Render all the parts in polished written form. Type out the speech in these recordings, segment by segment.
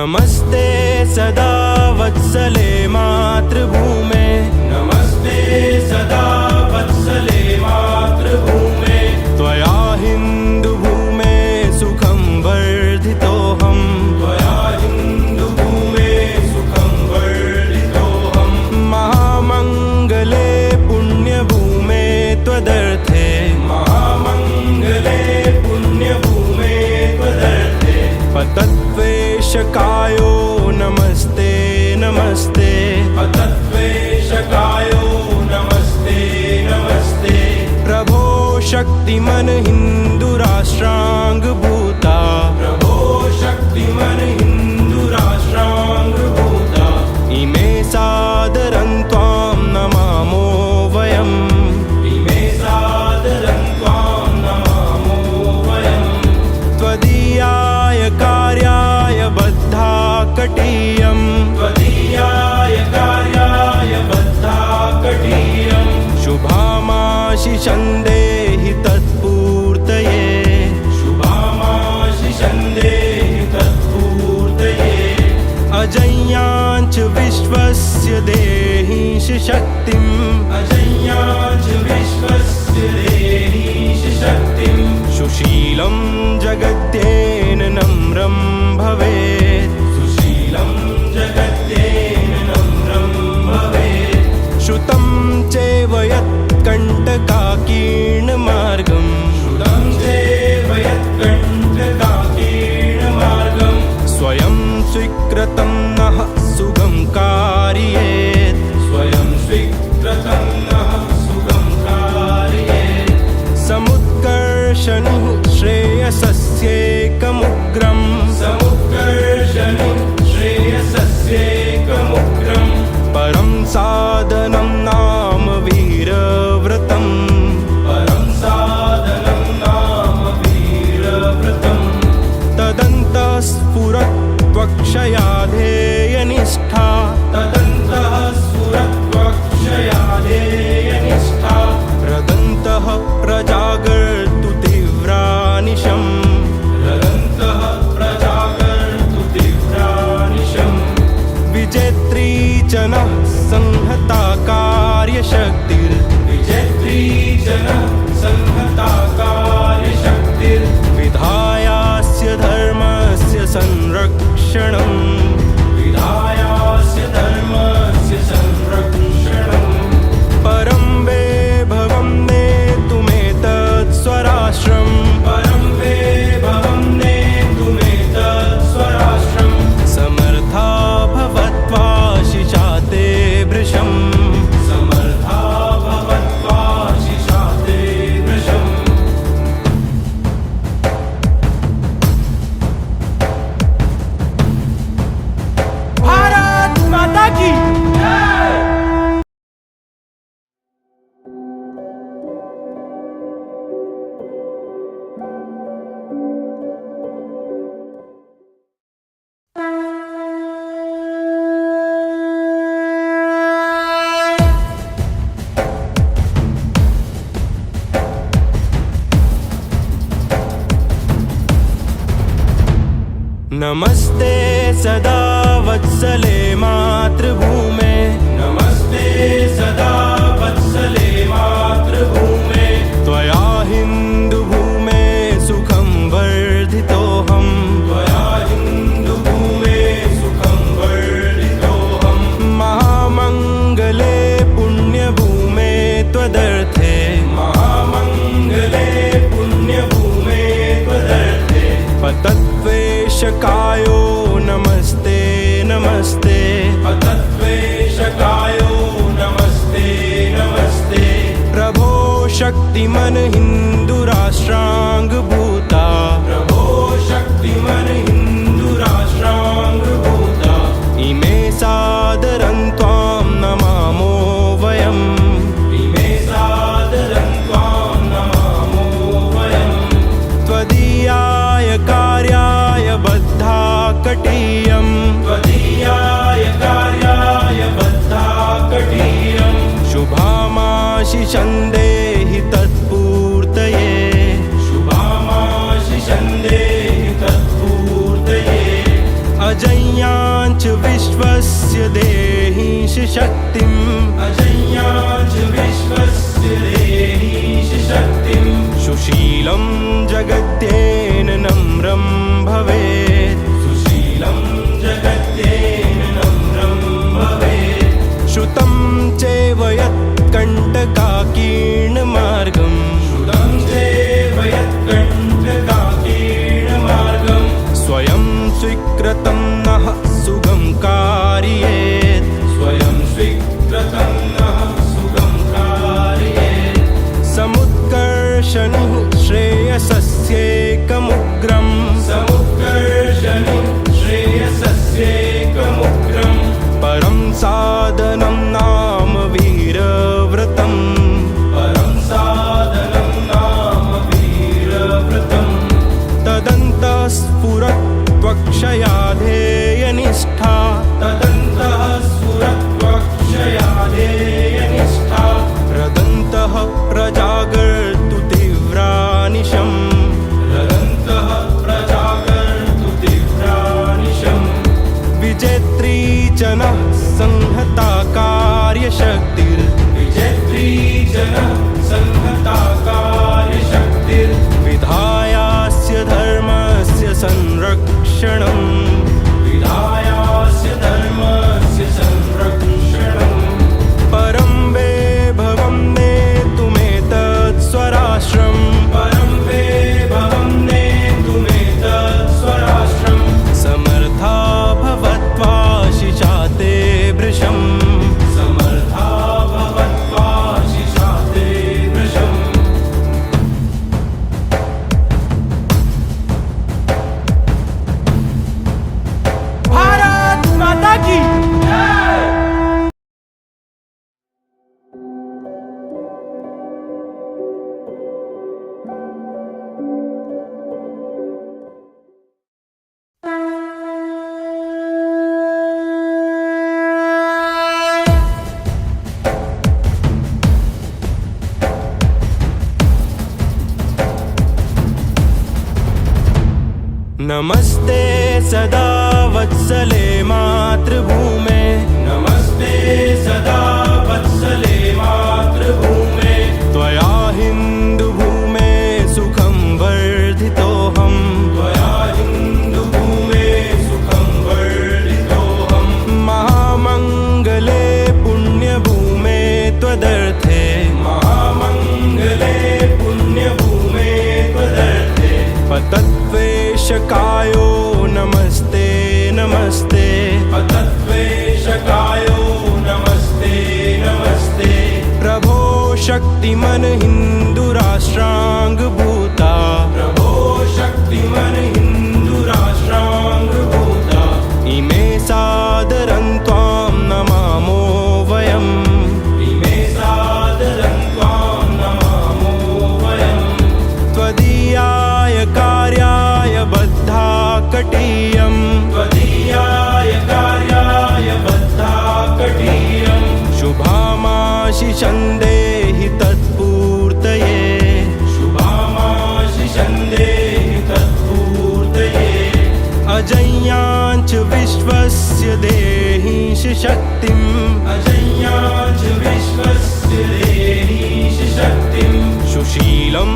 नमस्ते सदा वत्सले मातृभूमे, नमस्ते सदा वत्सले मातृभूमे। त्वया हिन्दुभूमे सुखं वर्धितोऽहम्, त्वया हिन्दुभूमे सुखं वर्धितोऽहम्। महामङ्गले पुण्यभूमे त्वदर्थे, महामङ्गले पुण्यभूमे त्वदर्थे। पतत्वेशकायो नमस्ते नमस्ते, पतत्वेशकायो नमस्ते नमस्ते। प्रभो शक्तिमन हिन्दुराष्ट्राङ्गभूता, प्रभो शक्तिमन हिन्दुराष्ट्राङ्गभूता। इमे सादरं त्वां नमामो वयम्, इमे सादरं त्वां नमामो वयम्। त्वदीयाय कार्याय बद्धा कटीयम्, त्वदीयाय कार्याय बद्धा कटीयम्। शुभामाशिषं देहि तत्पूर्तये, शुभामाशिषं देहि तत्पूर्तये। अजय्याञ्च विश्वस्य देहीश शक्तिम्, अजय्याञ्च विश्वस्य देहीश शक्तिम्। सुशीलं जगद्येन नम्रं भवेत्, सुशीलं जगद्येन नम्रं भवेत्। श्रुतं चैव यत्कण्टकाकीर्णमार्गम्, श्रुतं चैव यत्कण्टकाकीर्णमार्गम्। स्वयं स्वीकृतं नः सुगं कारयेत्, स्वयं स्वीकृतं नः सुगं कारयेत्। समुत्कर्षणुः श्रेयसस्येकमुग्रम्, समुत्कर्षणुः श्रेयसस्येकमुग्रम्। परं साधनं नाम वीरव्रतम्, परं साधनं नाम वीरव्रतम्। तदन्तः स्फुरत्वक्षयाधेयनिष्ठा, तदन्तः स्फुरत्वक्षयाधेयनिष्ठा। रदन्तः प्रजागर्तु तीव्रानिशम्, रदन्तः प्रजागर्तु तीव्रानिशम्। विजेत्री च नः संहता कार्यशक्तिर्, विजेत्री च नः संहता कार्यशक्तिर्। विधायास्य धर्मस्य संरक्षणम्, विधायास्य धर्मस्य संरक्षणम्। परं वैभवं नेतुमेतत् स्वराष्ट्रम्, परं वैभवं नेतुमेतत् स्वराष्ट्रम्। समर्था भवत्वाशिषा ते भृशम्, समर्था भवत्वाशिषा ते भृशम्। भारत माता की जय। नमस्ते सदा वत्सले मातृभूमे, नमस्ते सदा वत्सले मातृभूमे। त्वया हिन्दुभूमे सुखं वर्धितोऽहम्, त्वया हिन्दुभूमे सुखं वर्धितोऽहम्। महामङ्गले पुण्यभूमे त्वदर्थे, महामङ्गले पुण्यभूमे त्वदर्थे। पतत्वेशकायो नमस्ते नमस्ते, पतत्वेशकायो नमस्ते नमस्ते। प्रभो शक्तिमन हिन्दुराष्ट्राङ्गभूता, प्रभो शक्तिमन हिन्दुराष्ट्राङ्गभूता। इमे सादरं त्वां नमामो वयम्, इमे सादरं त्वां नमामो वयम्। त्वदीयाय कार्याय बद्धा कटीयम्, त्वदीयाय कार्याय बद्धा कटीयम्। शुभामाशिषं देहि तत्पूर्तये, शुभामाशिषं देहि तत्पूर्तये। अजय्या सुशीलं जगत्येन नम्रं भवेत् सुशीलं जगत्येन नम्रं भवेत् श्रुतं चैव यत्कण्टकाकीर्णमार्गं श्रुतं चैव यत्कण्टकाकीर्णमार्गं स्वयं स्वीकृतं नः सुगं कारयेत् स्वयं स्वीकृतं नः सुगं कारयेत् समुत्कर्षणिः श्रेयसस्यैकमुग्रं समुत्कर्षणिः श्रेयसस्यैकमुग्रं परं साधनं नाम वीरव्रतं परं साधनं नाम वीरव्रतं तदन्तः स्फुरत्वक्षया ध्येयनिष्ठा तदन्तः स्फुरत्वक्षया ध्येयनिष्ठा रदन्तः प्रजागर्तु तीव्रानिशं रदन्तः प्रजागर्तु तीव्रानिशं विजेत्री जनः संहता कार्यशक्तिर् विजेत्री जनः संहता कार्यशक्तिर्विधायास्य धर्मस्य संरक्षणं विधायास्य धर्मस्य संरक्षणं परं वैभवं नेतुमेतत् स्वराष्ट्रं परं वैभवं नेतुमेतत् स्वराष्ट्रं समर्था भवत्वा शिशाते भृशं समर्था भवत्वा शिशाते भृशम् भारत माता की नमस्ते सदा वत्सले मातृभूमे नमस्ते सदा वत्सले मातृभूमे त्वया हिन्दुभूमे सुखं वर्धितोऽहं त्वया हिन्दुभूमे सुखं वर्धितोऽहं महामङ्गले पुण्यभूमे त्वदर्थे महामङ्गले पुण्यभूमे त्वदर्थे पतद्वेषकायो नमस्ते नमस्ते पतद्वेषकायो नमस्ते नमस्ते प्रभो शक्तिमन हिन्दुराष्ट्राङ्गभूता प्रभो शक्तिमन हिन्दुराष्ट्राङ्गभूता इमे सादरं त्वां नमामो वयम् इमे सादरं त्वां नमामो वयम् त्वदीयाय कार्याय बद्धा कटीयं त्वदीयाय कार्याय बद्धा कटीयं शुभामाशिषं देहि तत्पूर्तये शुभामाशिषं देहि तत्पूर्तये अजय्याञ्च विश्वस्य देहि शक्तिम् अजय्याञ्च विश्वस्य देहि शक्तिं सुशीलं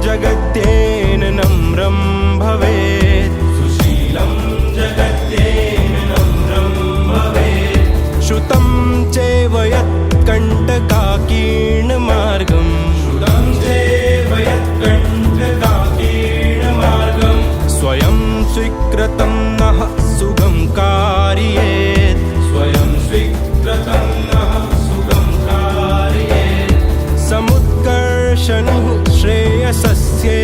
जगत्येन नम्रं भवेत् सुशीलं जगत्येन नम्रं भवेत् श्रुतं चैव यत्कण्टकाकीर्णमार्गं श्रुतं चैव यत्कण्टकाकीर्णमार्गं स्वयं स्वीकृतं नः सुगं कारयेत् स्वयं स्वीकृतं नः सुगं कारयेत् समुत्कर्षणिः श्रेयसस्ये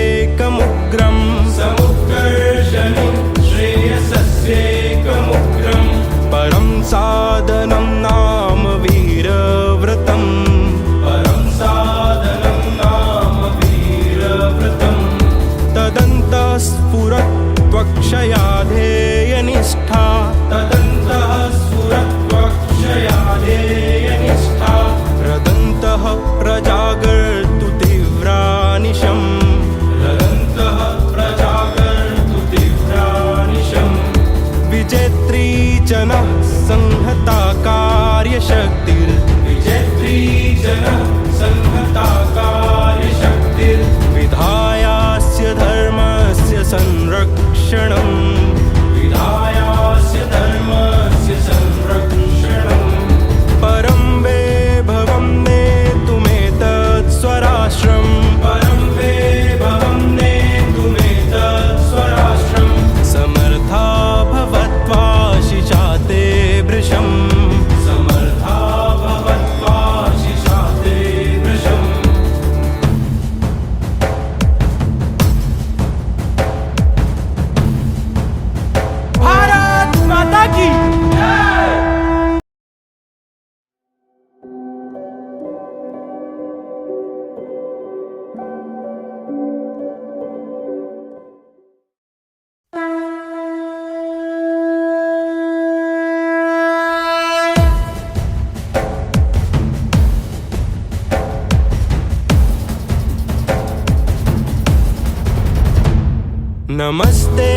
नमस्ते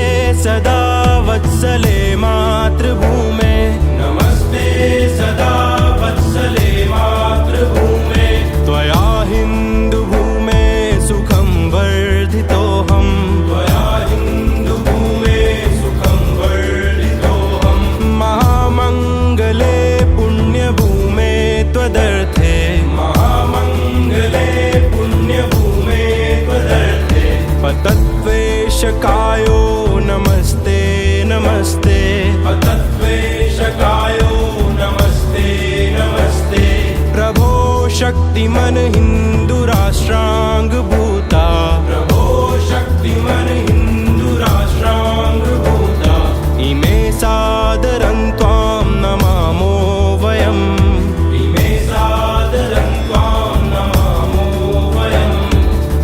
सदा वत्सले मातृभूमे नमस्ते सदा वत्सले मातृभूमे त्वया हिन्दुभूमे सुखं वर्धितोऽहं त्वया हिन्दुभूमे सुखं वर्धितोऽहं महामङ्गले पुण्यभूमे त्वदर्थे महामङ्गले पुण्यभूमे त्वदर्थे पतत्वेषकायो नमस्ते नमस्ते पतत्वेषकायो नमस्ते नमस्ते प्रभो शक्तिमन हिन्दुराष्ट्राङ्गभूता प्रभो शक्तिमन हिन्दुराष्ट्राङ्गभूता इमे सादरं त्वां नमामो वयम् इमे सादरं त्वां नमामो वयम्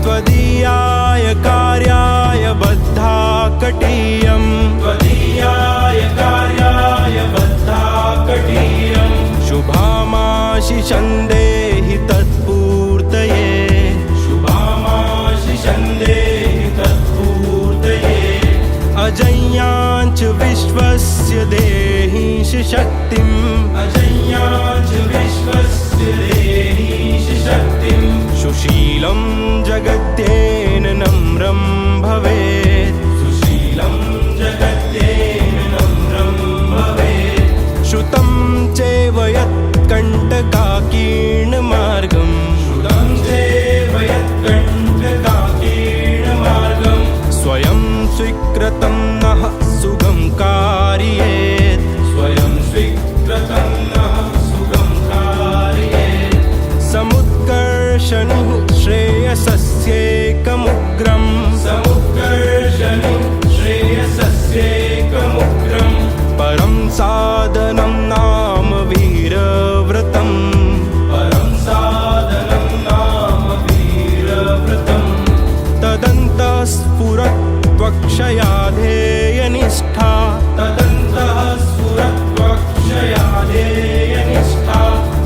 त्वदीयाय कार्याय बद्धाकटीयं त्वदीयाय कार्याय बद्धाकटीयं शुभामाशिषं देहि तत्पूर्तये शुभामाशिषं देहि तत्पूर्तये अजय्याञ्च विश्वस्य देहीश शक्तिम् अजय्याञ्च विश्वस्य देहीश शक्तिं सुशीलं जगत्येन नम्रं भवेत् सुशीलं जगत्येन नम्रं भवेत् श्रुतं चैव यत्कण्टकाकीर्णमार्गं श्रुतं चैव यत्कण्टकाकीर्णमार्गं स्वयं स्वीकृतं नः सुगं कारयेत् स्वयं स्वीकृतं नः सुगं कारयेत् समुत्कर्षणि श्रेयसस्यैकमुग्रं समुत्कर्षणि श्रेयसस्यैकमुग्रं परं साधनं नाम वीरव्रतं परं साधनं नाम वीरव्रतं तदन्तः स्फुरत्वक्षया ध्येयनिष्ठा तदन्तः स्फुरत्वक्षया ध्येयनिष्ठा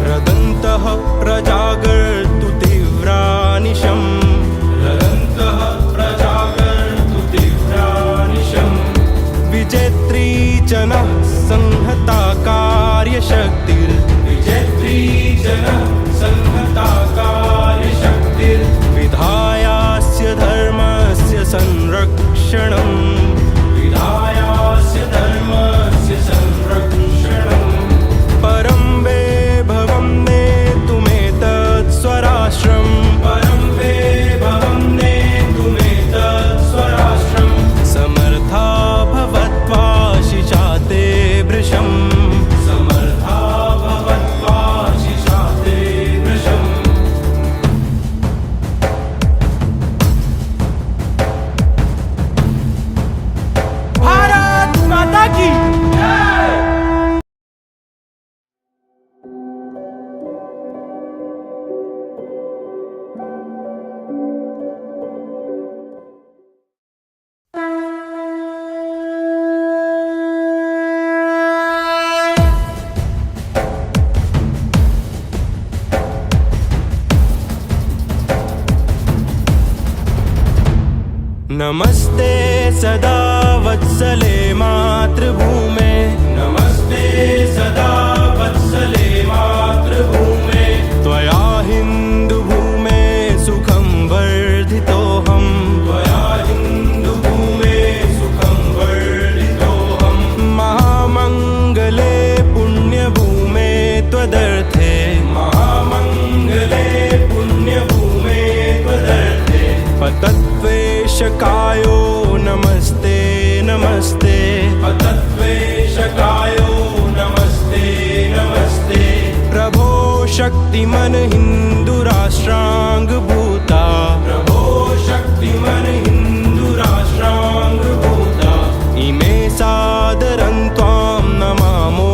रदन्तः प्रजागर्तु तीव्रानिशम् रदन्तः प्रजागर्तु तीव्रानिशम् विजेत्री च नः संहता कार्यशक्तिर् विजेत्री च नः संहता कार्यशक्तिर् विधायास्य धर्मस्य संरक्षणम् विधायास्य धर्मस्य संरक्षणम् परं वैभवं नेतुमेतत् स्वराष्ट्रं परं वैभवं नेतुमेतत् स्वराष्ट्रं समर्था भवत्वाशिषा ते भृशम् समर्था भवत्वाशिषा ते भृशम् भारत माता की नमस्ते सदा वत्सले मातृभूमे नमस्ते सदा वत्सले मातृभूमे त्वया हिन्दुभूमे सुखं वर्धितोऽहं त्वया हिन्दुभूमे सुखं वर्धितोऽहं महामङ्गले पुण्यभूमे त्वदर्थे महामङ्गले पुण्यभूमे त्वदर्थे पतत्वेषकायो नमस्ते नमस्ते पतत्वेषकायो नमस्ते नमस्ते प्रभो शक्तिमन हिन्दुराष्ट्राङ्गभूता प्रभो शक्तिमन हिन्दुराष्ट्राङ्गभूता इमे सादरं त्वां नमामो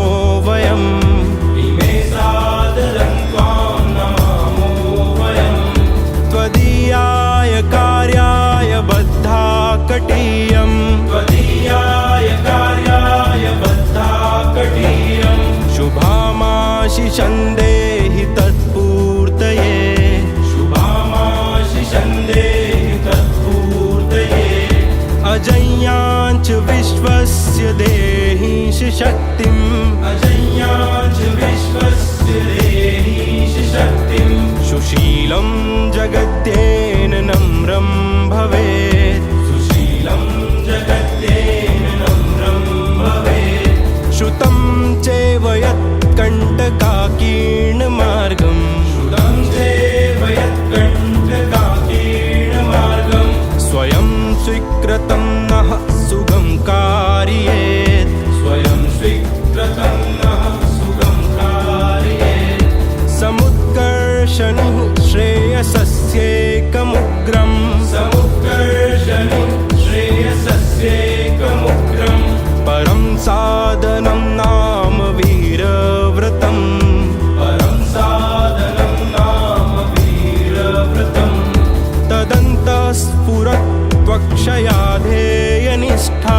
वयम् इमे सादरं त्वां नमामो वयम् त्वदीयाय कार्याय बद्धाकटीयं त्वदीयाय कार्याय बद्धाकटीयं शुभामाशिषं देहि तत्पूर्तये शक्तिम् अजय्याच विश्वस्य देहीश शक्तिम् सुशीलं जगद्येन नम्रं भवेत् सुशीलं जगद्येन नम्रं भवेत् श्रुतं चैव यत्कण्टकाकीर्णमार्गम् श्रुतं चैव यत्कण्टकाकीर्णमार्गम् स्वयं स्वीकृतं नः सुगं कारयेत् स्वयं स्वीकृतं नः सुगं कारयेत् समुत्कर्षणुः श्रेयसस्येकमुग्रम् समुत्कर्षणुः श्रेयसस्येकमुग्रम् परं साधनं नाम वीरव्रतम् परं साधनं नाम वीरव्रतम् तदन्तः स्फुरत्वक्षयाधेयनिष्ठा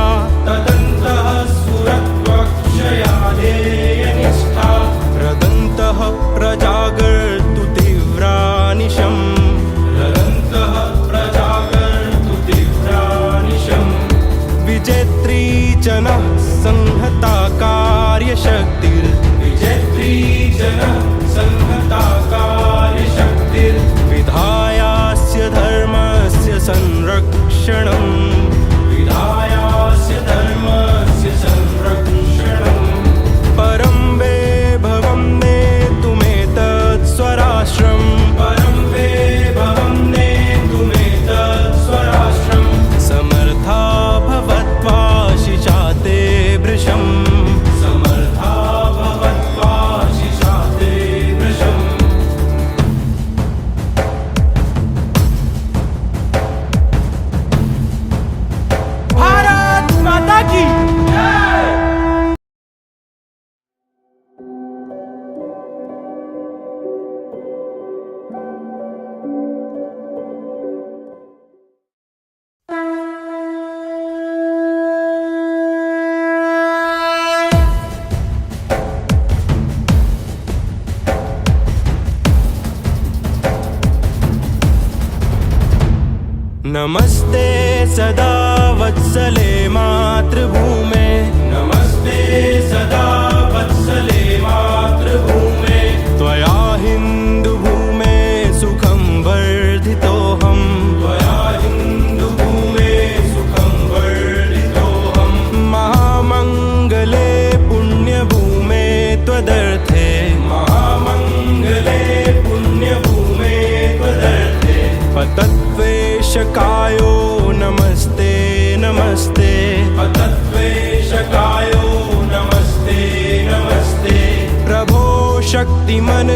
तदन्तः स्फुरत्वक्षयाधेयनिष्ठा रदन्तः प्रजागर्तु तीव्रानिशम् रदन्तः प्रजागर्तु तीव्रानिशम् विजेत्री च नः संहता कार्यशक्तिर् विजेत्री च नः संहता कार्यशक्तिर् विधायास्य धर्मस्य संरक्षणम् विधायास्य धर्मस्य संरक्षणम् परं वैभवं नेतुमेतत् स्वराष्ट्रम् परं वैभवं नेतुमेतत् स्वराष्ट्रम् समर्था भवत्वा शिशाते भृशम् समर्था भवत्वा शिशाते भृशम् भारत माता की नमस्ते सदा वत्सले मातृभूमे नमस्ते सदा वत्सले मातृभूमे त्वया हिन्दुभूमे सुखं वर्धितोऽहम् त्वया हिन्दुभूमे सुखं वर्धितोऽहम् महामङ्गले पुण्यभूमे त्वदर्थे महामङ्गले पुण्यभूमे त्वदर्थे पतत्वेषकायो नमस्ते नमस्ते पतत्वेषकायो नमस्ते नमस्ते प्रभो शक्तिमन